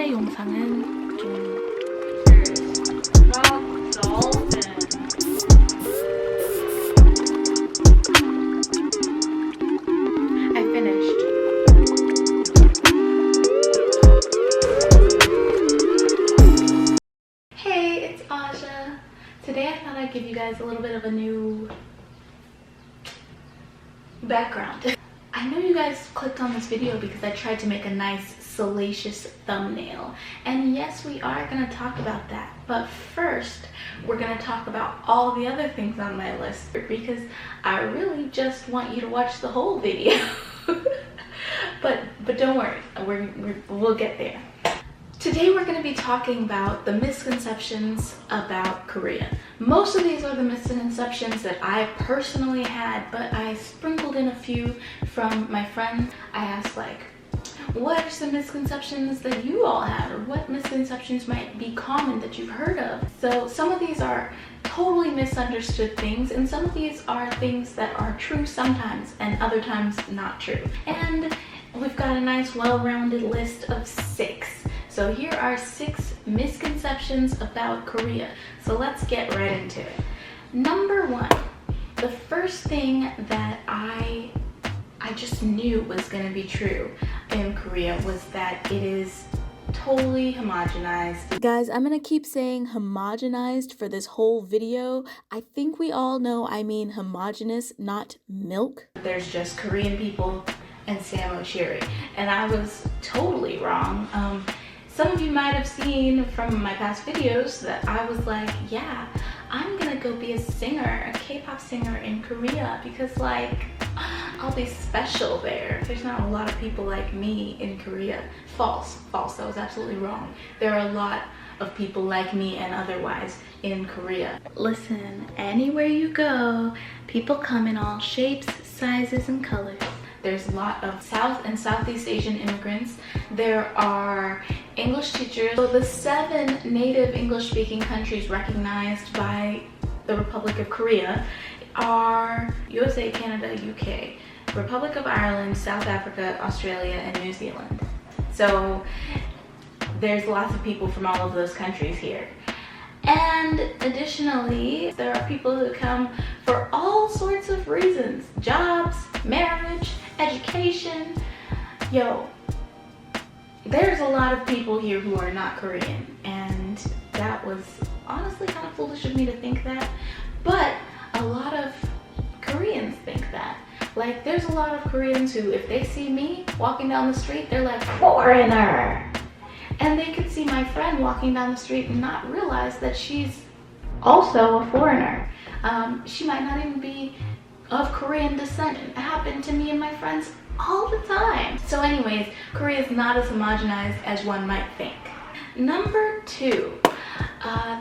오늘의 영상은 좀 I finished. Hey, it's Aja. Today I thought I'd give you guys a little bit of a new background. I know you guys clicked on this video because I tried to make a nice salacious thumbnail, and yes, we are going to talk about that, but first we're going to talk about all the other things on my list because I really just want you to watch the whole video. but don't worry, we'll get there. Today we're going to be talking about the misconceptions about Korea. Most of these are the misconceptions that I personally had, but I sprinkled in a few from my friends. I asked, like, what are some misconceptions that you all have, or what misconceptions might be common that you've heard of? So some of these are totally misunderstood things, and some of these are things that are true sometimes and other times not true. And we've got a nice well-rounded list of 6. So here are 6 misconceptions about Korea. So let's get right into it. Number 1, the first thing that I just knew was going to be true in Korea was that it is totally homogenized. Guys, I'm gonna keep saying homogenized for this whole video. I think we all know I mean homogenous, not milk. There's just Korean people and Sam O'Sherry, and I was totally wrong. Some of you might have seen from my past videos that I was like, yeah, I'm gonna go be a singer, a K-pop singer in Korea, because like, I'll be special there. There's not a lot of people like me in Korea. False, that was absolutely wrong. There are a lot of people like me and otherwise in Korea. Listen, anywhere you go, people come in all shapes, sizes, and colors. There's a lot of South and Southeast Asian immigrants. There are English teachers. So the 7 native English-speaking countries recognized by the Republic of Korea are USA, Canada, UK, Republic of Ireland, South Africa, Australia, and New Zealand. So there's lots of people from all of those countries here. And additionally, there are people who come for all sorts of reasons: jobs, marriage, education. Yo, there's a lot of people here who are not Korean, and that was honestly kind of foolish of me to think that, but a lot of Koreans think that. Like, there's a lot of Koreans who, if they see me walking down the street, they're like, foreigner. And they could see my friend walking down the street and not realize that she's also a foreigner. She might not even be of Korean descent. It happened to me and my friends all the time. So anyways, Korea is not as homogenized as one might think. Number 2,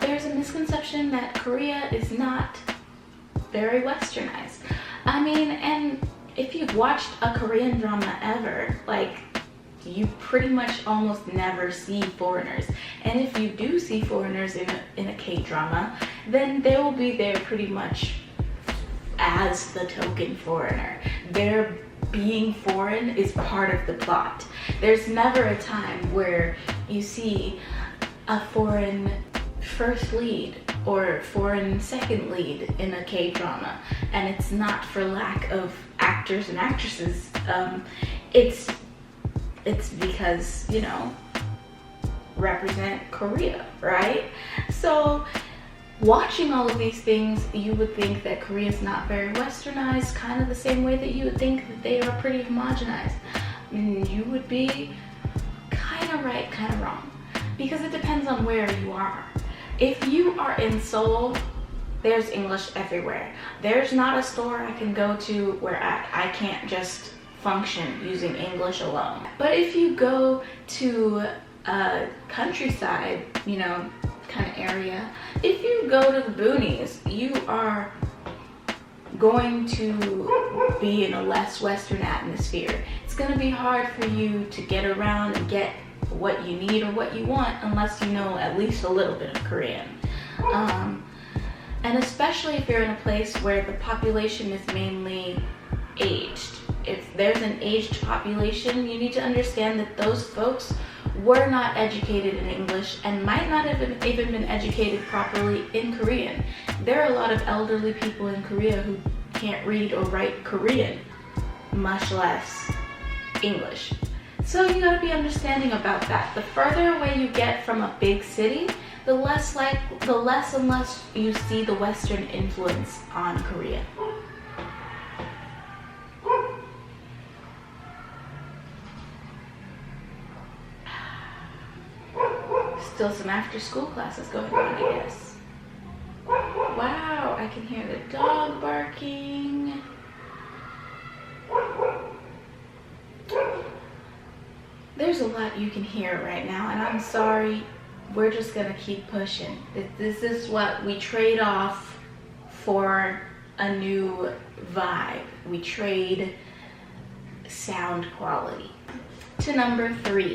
there's a misconception that Korea is not very westernized. I mean, and if you've watched a Korean drama ever, like, you pretty much almost never see foreigners. And if you do see foreigners in a K-drama, then they will be there pretty much as the token foreigner. Their being foreign is part of the plot. There's never a time where you see a foreign first lead or foreign second lead in a K-drama, and it's not for lack of actors and actresses. It's because, you know, represent Korea, right? So watching all of these things, you would think that Korea is not very westernized, kind of the same way that you would think that they are pretty homogenized. You would be kind of right, kind of wrong, because it depends on where you are. If you are in Seoul, there's English everywhere. There's not a store I can go to where I can't just function using English alone. But if you go to a countryside, you know, kind of area, if you go to the boonies, you are going to be in a less Western atmosphere. It's going to be hard for you to get around and get what you need or what you want unless you know at least a little bit of Korean. And especially if you're in a place where the population is mainly aged. If there's an aged population, you need to understand that those folks were not educated in English and might not have even been educated properly in Korean. There are a lot of elderly people in Korea who can't read or write Korean, much less English. So you gotta be understanding about that. The further away you get from a big city, the less and less you see the Western influence on Korea. Still some after school classes going on, I guess. Wow, I can hear the dog barking. There's a lot you can hear right now, and I'm sorry, we're just gonna keep pushing. This is what we trade off for a new vibe. We trade sound quality. To number 3.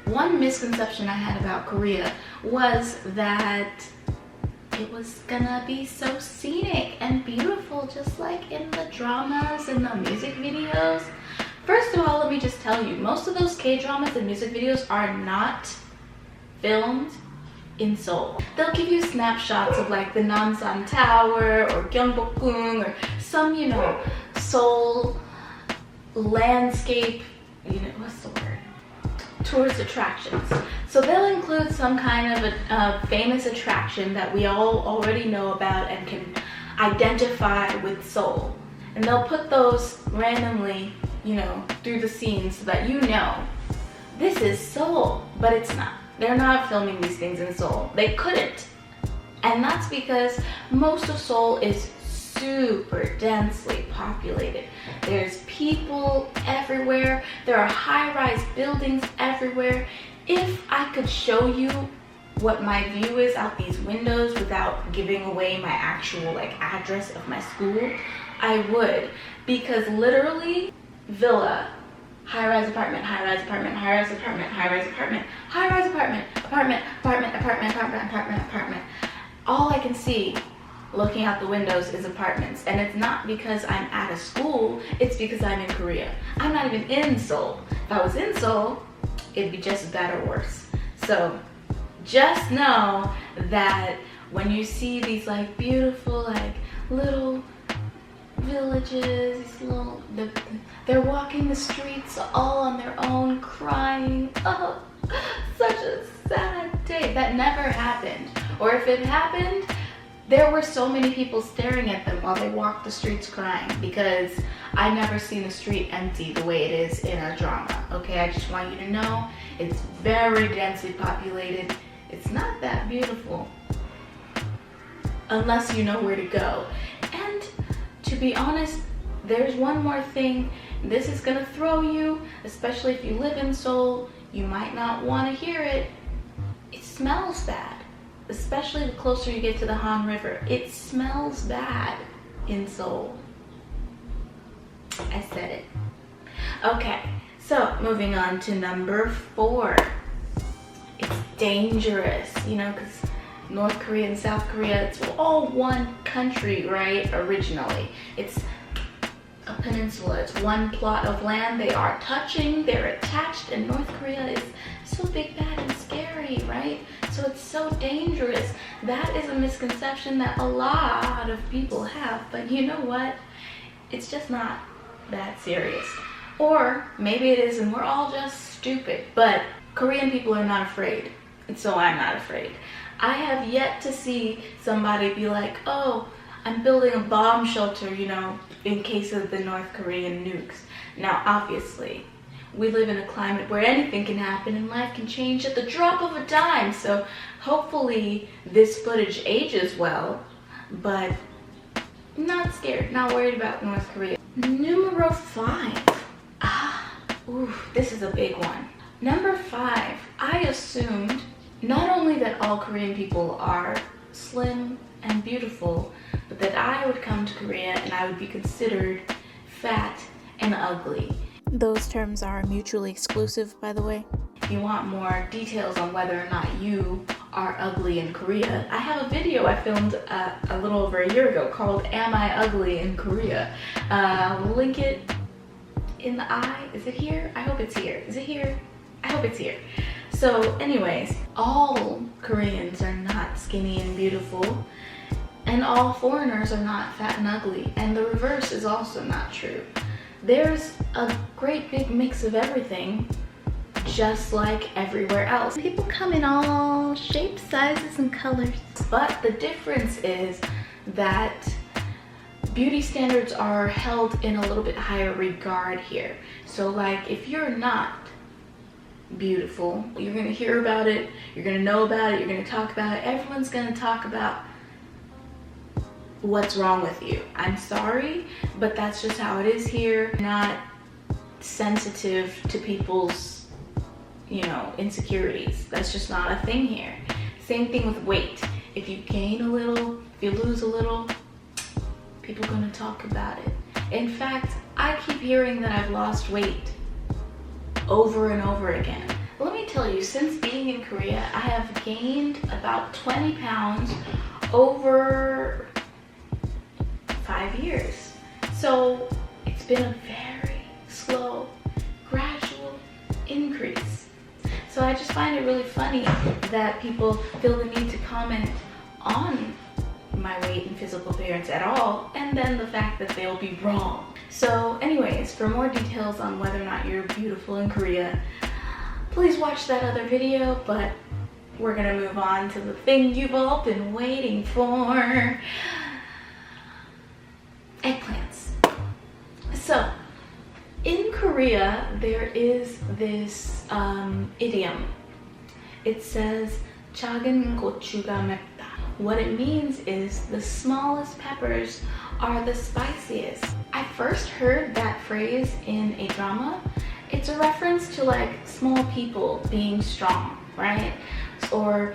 One misconception I had about Korea was that it was gonna be so scenic and beautiful, just like in the dramas and the music videos. First of all, let me just tell you, most of those K-dramas and music videos are not filmed in Seoul. They'll give you snapshots of like the Namsan Tower or Gyeongbokgung or some, you know, Seoul landscape, you know, what's the word? Tourist attractions. So they'll include some kind of a famous attraction that we all already know about and can identify with Seoul. And they'll put those randomly, you know, through the scenes so that you know this is Seoul, but it's not. They're not filming these things in Seoul. They couldn't. And that's because most of Seoul is super densely populated. There's people everywhere. There are high-rise buildings everywhere. If I could show you what my view is out these windows without giving away my actual like address of my school, I would, because literally villa, high-rise apartment, high-rise apartment, high-rise apartment, high-rise apartment, high-rise apartment, apartment, apartment, apartment, apartment, apartment, apartment. All I can see looking out the windows is apartments, and it's not because I'm at a school, it's because I'm in Korea. I'm not even in Seoul. If I was in Seoul, it'd be just as bad or worse. So just know that when you see these like beautiful like little villages, these little, they're walking the streets all on their own crying. Oh, such a sad day. That never happened. Or if it happened, there were so many people staring at them while they walked the streets crying, because I've never seen a street empty the way it is in a drama, okay? I just want you to know it's very densely populated. It's not that beautiful unless you know where to go. And to be honest, there's one more thing. This is gonna throw you, especially if you live in Seoul. You might not want to hear it. It smells bad. Especially the closer you get to the Han River. It smells bad in Seoul. I said it. Okay, so moving on to number 4. It's dangerous, you know, because North Korea and South Korea, it's all one country, right? Originally. It's a peninsula. It's one plot of land. They are touching, they're attached, and North Korea is so big, bad, and scary, right? So it's so dangerous. That is a misconception that a lot of people have, but you know what? It's just not that serious. Or maybe it is and we're all just stupid, but Korean people are not afraid, and so I'm not afraid. I have yet to see somebody be like, oh, I'm building a bomb shelter, you know, in case of the North Korean nukes. Now, obviously, we live in a climate where anything can happen and life can change at the drop of a dime. So hopefully this footage ages well, but not scared, not worried about North Korea. Numero 5. This is a big one. Number 5, I assumed not only that all Korean people are slim and beautiful, but that I would come to Korea and I would be considered fat and ugly. Those terms are mutually exclusive, by the way. If you want more details on whether or not you are ugly in Korea, I have a video I filmed a little over a year ago called Am I Ugly in Korea? We'll link it in the eye. Is it here? I hope it's here. Is it here? I hope it's here. So anyways, all Koreans are not skinny and beautiful, and all foreigners are not fat and ugly, and the reverse is also not true. There's a great big mix of everything, just like everywhere else. People come in all shapes, sizes, and colors. But the difference is that beauty standards are held in a little bit higher regard here. So like if you're not beautiful, you're gonna hear about it, you're gonna know about it, you're gonna talk about it. Everyone's gonna talk about what's wrong with you. I'm sorry, but that's just how it is here. Not sensitive to people's, you know, insecurities. That's just not a thing here. Same thing with weight. If you gain a little, if you lose a little, people are gonna talk about it. In fact, I keep hearing that I've lost weight over and over again. Let me tell you, since being in Korea, I have gained about 20 pounds over 5 years. So it's been a very slow, gradual increase. So I just find it really funny that people feel the need to comment on my weight and physical appearance at all, and then the fact that they'll be wrong. So anyways, for more details on whether or not you're beautiful in Korea, please watch that other video, but we're gonna move on to the thing you've all been waiting for. Eggplants. So in Korea, there is this idiom. It says 작은 고추가 맵다. What it means is the smallest peppers are the spiciest. I first heard that phrase in a drama. It's a reference to like small people being strong, right? Or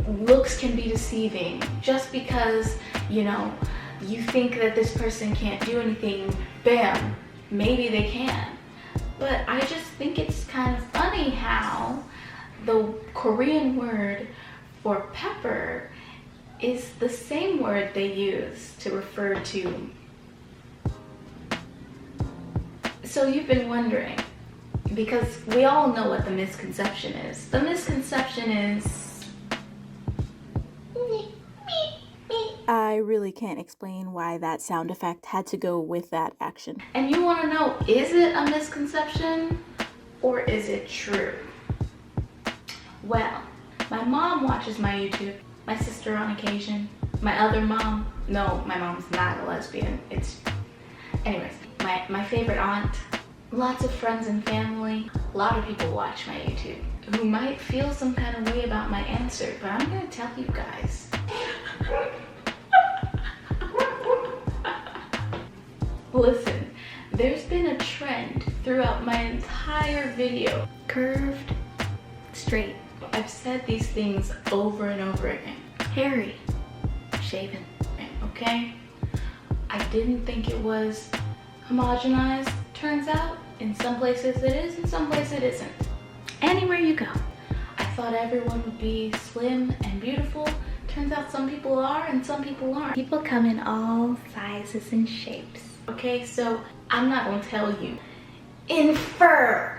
looks can be deceiving. Just because, you know, you think that this person can't do anything, bam, maybe they can. But I just think it's kind of funny how the Korean word for pepper is the same word they use to refer to. So you've been wondering, because we all know what the misconception is. The misconception is I really can't explain why that sound effect had to go with that action. And you want to know, is it a misconception or is it true? Well, my mom watches my YouTube, my sister on occasion, my other mom, no, my mom's not a lesbian, anyways, my favorite aunt, lots of friends and family, a lot of people watch my YouTube who might feel some kind of way about my answer, but I'm gonna tell you guys. Listen, there's been a trend throughout my entire video. Curved, straight. I've said these things over and over again. Hairy, shaven, okay? I didn't think it was homogenized. Turns out, in some places it is, in some places it isn't. Anywhere you go. I thought everyone would be slim and beautiful. Turns out some people are and some people aren't. People come in all sizes and shapes. Okay, so I'm not gonna tell you. Infer.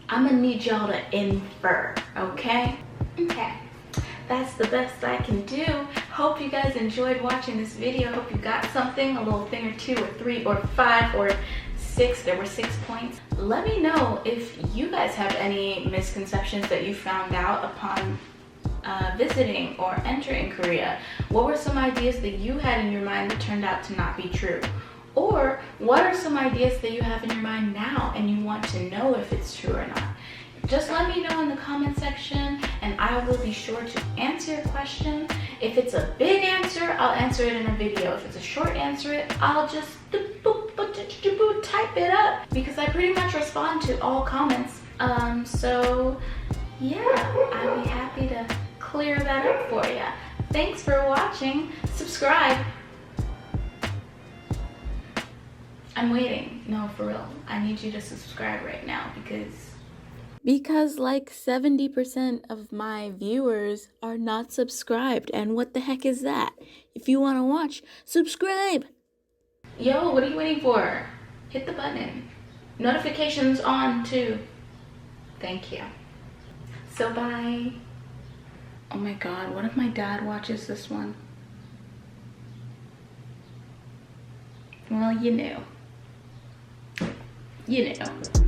I'm gonna need y'all to infer, okay? Okay, that's the best I can do. Hope you guys enjoyed watching this video. Hope you got something, a little thing or two or three or five or six. There were 6 points. Let me know if you guys have any misconceptions that you found out upon visiting or entering Korea. What were some ideas that you had in your mind that turned out to not be true? Or what are some ideas that you have in your mind now and you want to know if it's true or not? Just let me know in the comment section and I will be sure to answer your question. If it's a big answer, I'll answer it in a video. If it's a short answer, I'll just type it up because I pretty much respond to all comments. So yeah, I'd be happy to clear that up for you. Thanks for watching. Subscribe. I'm waiting. No, for real. I need you to subscribe right now because like 70% of my viewers are not subscribed, and what the heck is that? If you want to watch, subscribe! Yo, what are you waiting for? Hit the button. Notifications on too. Thank you. So bye. Oh my God, what if my dad watches this one? Well, you knew. You knew.